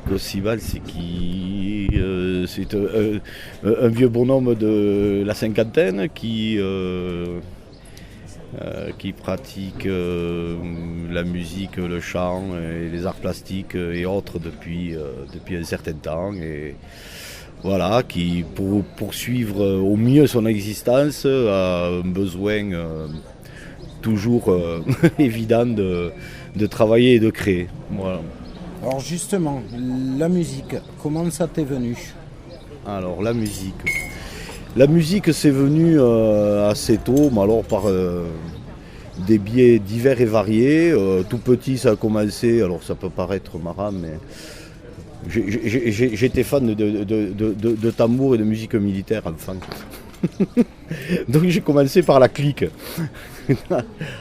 Cosibal, c'est un vieux bonhomme de la cinquantaine qui pratique la musique, le chant et les arts plastiques et autres depuis un certain temps. Et voilà, qui pour poursuivre au mieux son existence a un besoin toujours évident de travailler et de créer. Voilà. Alors justement, la musique, comment ça t'est venu? Alors la musique c'est venu assez tôt, mais alors par des biais divers et variés. Tout petit ça a commencé, alors ça peut paraître marrant, mais j'étais fan de tambour et de musique militaire enfant. Donc j'ai commencé par la clique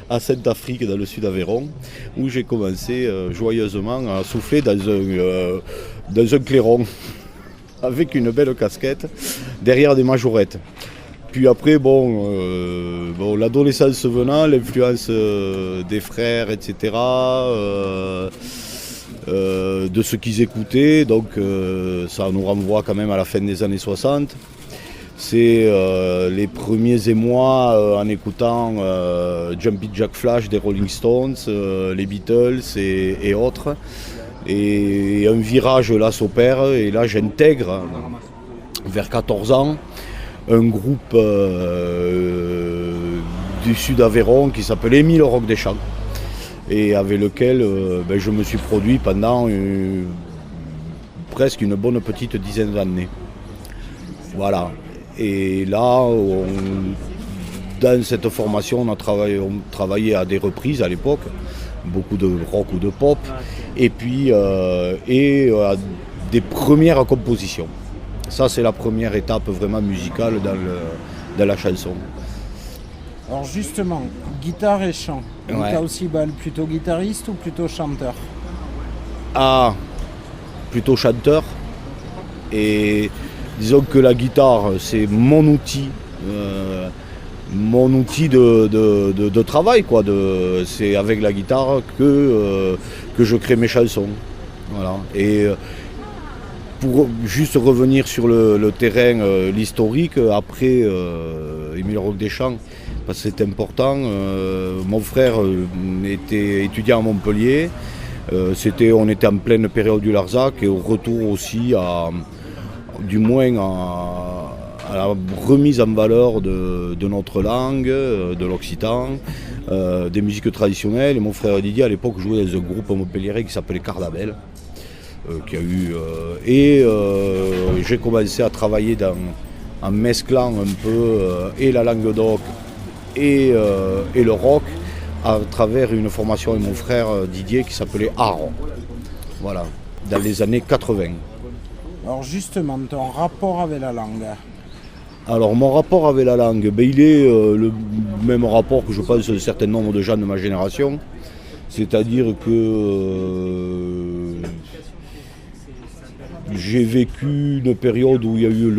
à Sainte-Afrique dans le sud d'Aveyron, où j'ai commencé joyeusement à souffler dans un clairon avec une belle casquette derrière des majorettes. Puis après, l'adolescence venant, l'influence des frères, etc., de ce qu'ils écoutaient, donc ça nous renvoie quand même à la fin des années 60. C'est les premiers émois en écoutant Jumpy Jack Flash des Rolling Stones, les Beatles et autres. Et un virage là s'opère et là j'intègre vers 14 ans un groupe du sud d'Aveyron qui s'appelait Émile Rock des Champs et avec lequel je me suis produit pendant presque une bonne petite dizaine d'années. Voilà. Et là, dans cette formation, on travaillait à des reprises à l'époque, beaucoup de rock ou de pop, et puis à des premières compositions. Ça, c'est la première étape vraiment musicale dans la chanson. Alors justement, guitare et chant. Ouais. T'as aussi plutôt guitariste ou plutôt chanteur? Ah, plutôt chanteur. Et disons que la guitare, c'est mon outil de travail, quoi. C'est avec la guitare que je crée mes chansons. Voilà. Et pour juste revenir sur le terrain, l'historique, après Émile Rock des Champs, parce que c'est important, mon frère était étudiant à Montpellier. On était en pleine période du Larzac et au retour aussi du moins à la remise en valeur de notre langue, de l'occitan, des musiques traditionnelles. Et mon frère Didier à l'époque jouait dans un groupe montpelliérais qui s'appelait Cardabel, j'ai commencé à travailler en mesclant un peu et la langue d'oc et le rock à travers une formation avec mon frère Didier qui s'appelait Aaron. Voilà, dans les années 80. Alors justement, ton rapport avec la langue? Alors mon rapport avec la langue, il est le même rapport que je pense un certain nombre de gens de ma génération. C'est-à-dire que j'ai vécu une période où il y a eu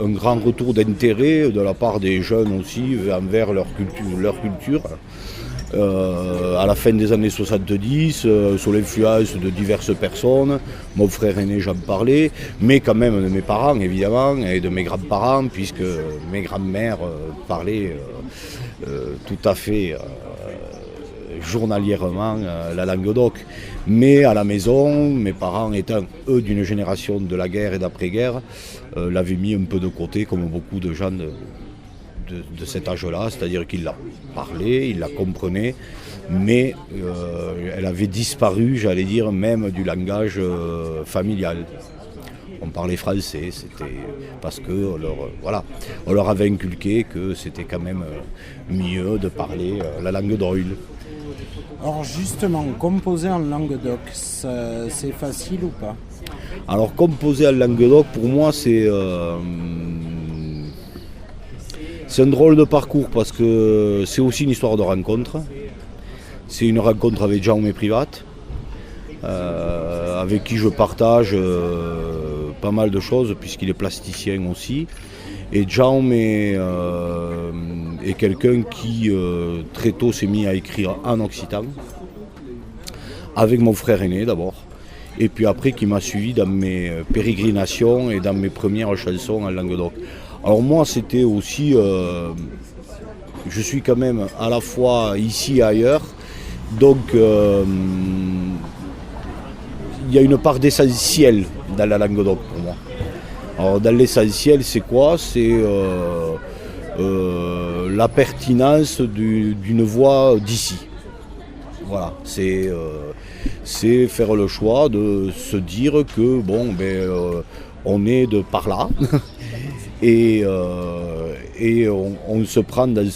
un grand retour d'intérêt de la part des jeunes aussi envers leur culture. À la fin des années 70, sous l'influence de diverses personnes, mon frère aîné j'en parlais, mais quand même de mes parents évidemment et de mes grands-parents, puisque mes grands-mères parlaient tout à fait journalièrement la langue d'oc. Mais à la maison, mes parents étant eux d'une génération de la guerre et d'après-guerre, l'avaient mis un peu de côté comme beaucoup de gens de cet âge-là, c'est-à-dire qu'il la parlait, il la comprenait, mais elle avait disparu, j'allais dire, même du langage familial. On parlait français, c'était parce que on leur avait inculqué que c'était quand même mieux de parler la langue d'Oil. Alors justement, composer en langue d'oc, c'est facile ou pas? Alors composer en langue d'oc, pour moi, c'est un drôle de parcours parce que c'est aussi une histoire de rencontre. C'est une rencontre avec Jaume Privat, avec qui je partage pas mal de choses puisqu'il est plasticien aussi. Et Jaume est quelqu'un qui très tôt s'est mis à écrire en occitan, avec mon frère aîné d'abord. et puis après qui m'a suivi dans mes pérégrinations et dans mes premières chansons en Languedoc. Alors moi c'était aussi, je suis quand même à la fois ici et ailleurs, donc il y a une part d'essentiel dans la Languedoc pour moi. Alors dans l'essentiel c'est quoi? C'est la pertinence d'une voix d'ici. Voilà, c'est faire le choix de se dire que on est de par là et on se prend dans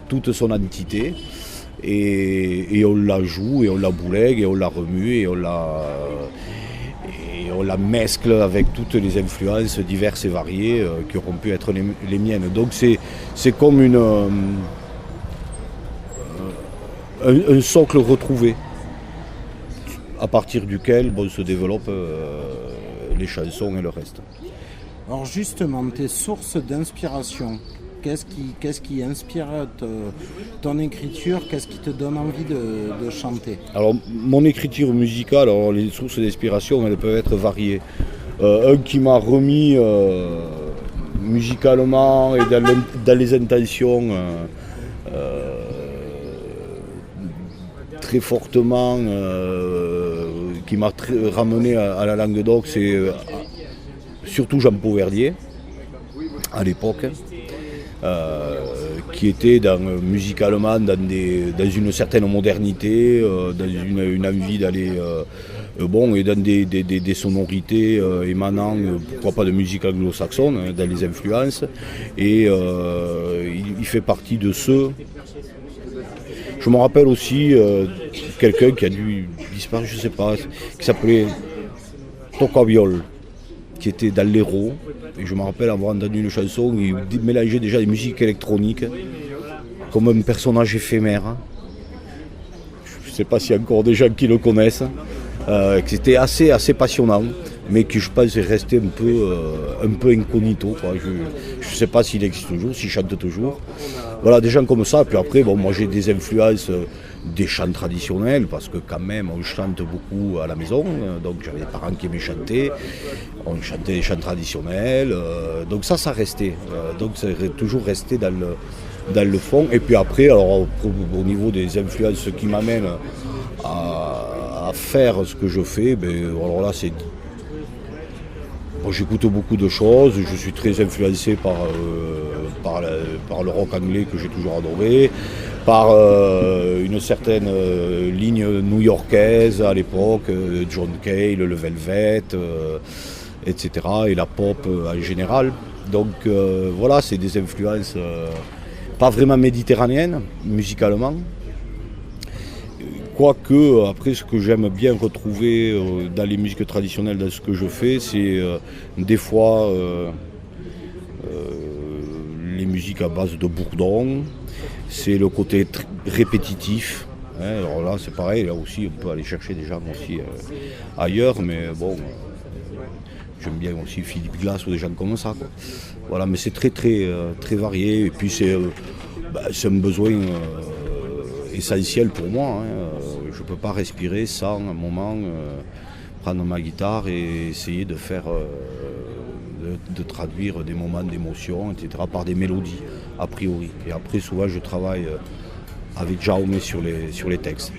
toute son entité et on la joue et on la boulègue et on la remue et on la mescle avec toutes les influences diverses et variées qui auront pu être les miennes. Donc c'est comme un socle retrouvé à partir duquel se développent les chansons et le reste. Alors justement, tes sources d'inspiration, qu'est-ce qui inspire ton écriture? Qu'est-ce qui te donne envie de chanter? Alors mon écriture musicale, alors les sources d'inspiration, elles peuvent être variées. Un qui m'a remis musicalement et dans les intentions très fortement, qui m'a ramené à la Languedoc, c'est surtout Jean Pauverdier à l'époque. Qui était musicalement dans une certaine modernité, dans une envie d'aller et dans des sonorités émanant, pourquoi pas de musique anglo-saxonne, dans les influences. Et il fait partie de ceux. Je me rappelle aussi quelqu'un qui a dû disparaître, je ne sais pas, qui s'appelait Tocaviol, qui était dans l'Hérault. Et je me rappelle avoir entendu une chanson où il mélangeait déjà des musiques électroniques comme un personnage éphémère. Je ne sais pas s'il y a encore des gens qui le connaissent. C'était assez passionnant, mais qui je pense est resté un peu incognito, quoi. Je ne sais pas s'il existe toujours, s'il chante toujours. Voilà, des gens comme ça. Puis après, moi j'ai des influences des chants traditionnels, parce que quand même on chante beaucoup à la maison, donc j'avais des parents qui aimaient chanter, on chantait des chants traditionnels, donc ça restait, donc ça est toujours resté dans le fond. Et puis après, alors au niveau des influences qui m'amènent à faire ce que je fais, alors là c'est... J'écoute beaucoup de choses, je suis très influencé par le rock anglais que j'ai toujours adoré, par une certaine ligne new-yorkaise à l'époque, John Cale, le Velvet, etc. et la pop en général. Donc voilà, c'est des influences pas vraiment méditerranéennes musicalement. Quoique, après, ce que j'aime bien retrouver dans les musiques traditionnelles, dans ce que je fais, c'est des fois les musiques à base de bourdon, c'est le côté répétitif. Alors là, c'est pareil, là aussi, on peut aller chercher des gens aussi ailleurs, mais bon, j'aime bien aussi Philippe Glass ou des gens comme ça, quoi. Voilà, mais c'est très varié, et puis c'est un besoin essentiel pour moi. Je ne peux pas respirer sans un moment prendre ma guitare et essayer de faire, de traduire des moments d'émotion, etc. par des mélodies, a priori. Et après, souvent, je travaille avec Jaume sur les textes.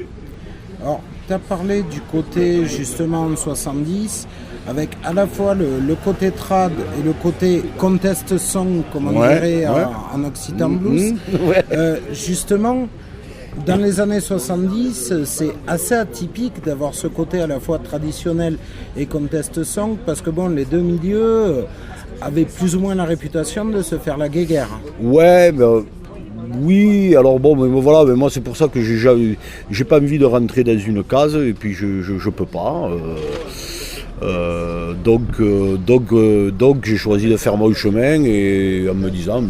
Alors, tu as parlé du côté justement 70, avec à la fois le côté trad et le côté contest song, comme on dirait en Occitan Blues. Justement, dans les années 70, c'est assez atypique d'avoir ce côté à la fois traditionnel et contest song, parce que les deux milieux avaient plus ou moins la réputation de se faire la guéguerre. Oui, alors mais voilà, mais moi c'est pour ça que j'ai pas envie de rentrer dans une case, et puis je peux pas. Donc j'ai choisi de faire mon chemin, et en me disant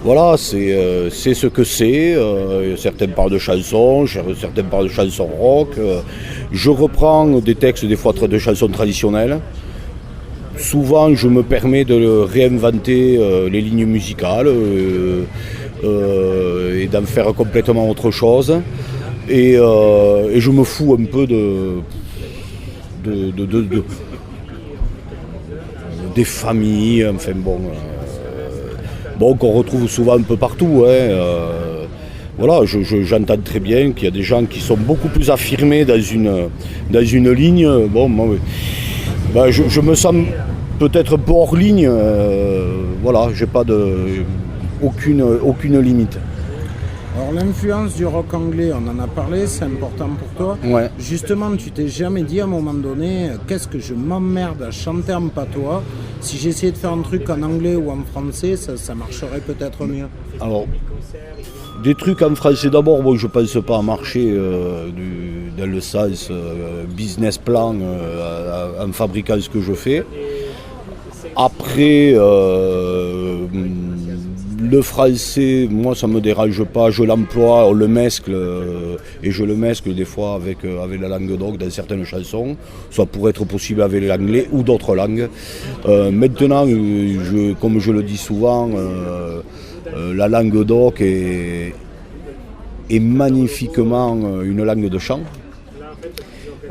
voilà, c'est ce que c'est. Certaines parlent de chansons, certaines parlent de chansons rock. Je reprends des textes des fois de chansons traditionnelles. Souvent, je me permets de réinventer les lignes musicales et d'en faire complètement autre chose. Et je me fous un peu de des familles, enfin bon, qu'on retrouve souvent un peu partout. Voilà, j'entends très bien qu'il y a des gens qui sont beaucoup plus affirmés dans une ligne. Bon, moi, je me sens peut-être un peu hors ligne. Voilà, j'ai pas aucune limite. Alors l'influence du rock anglais, on en a parlé, c'est important pour toi. Ouais. Justement, tu t'es jamais dit à un moment donné, qu'est-ce que je m'emmerde à chanter en patois. Si j'essayais de faire un truc en anglais ou en français, ça marcherait peut-être mieux. Alors, des trucs en français d'abord, bon, je ne pense pas marcher dans le sens business plan en fabriquant ce que je fais. Après, le français, moi ça ne me dérange pas, je l'emploie, on le mescle et je le mescle des fois avec la langue d'oc dans certaines chansons. Ça pourrait être possible avec l'anglais ou d'autres langues. Maintenant, comme je le dis souvent, la langue d'oc est magnifiquement une langue de chant,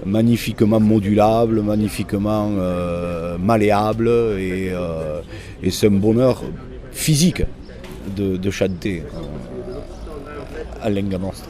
magnifiquement modulable, magnifiquement malléable et c'est un bonheur physique de chanter à Lenga Nostra.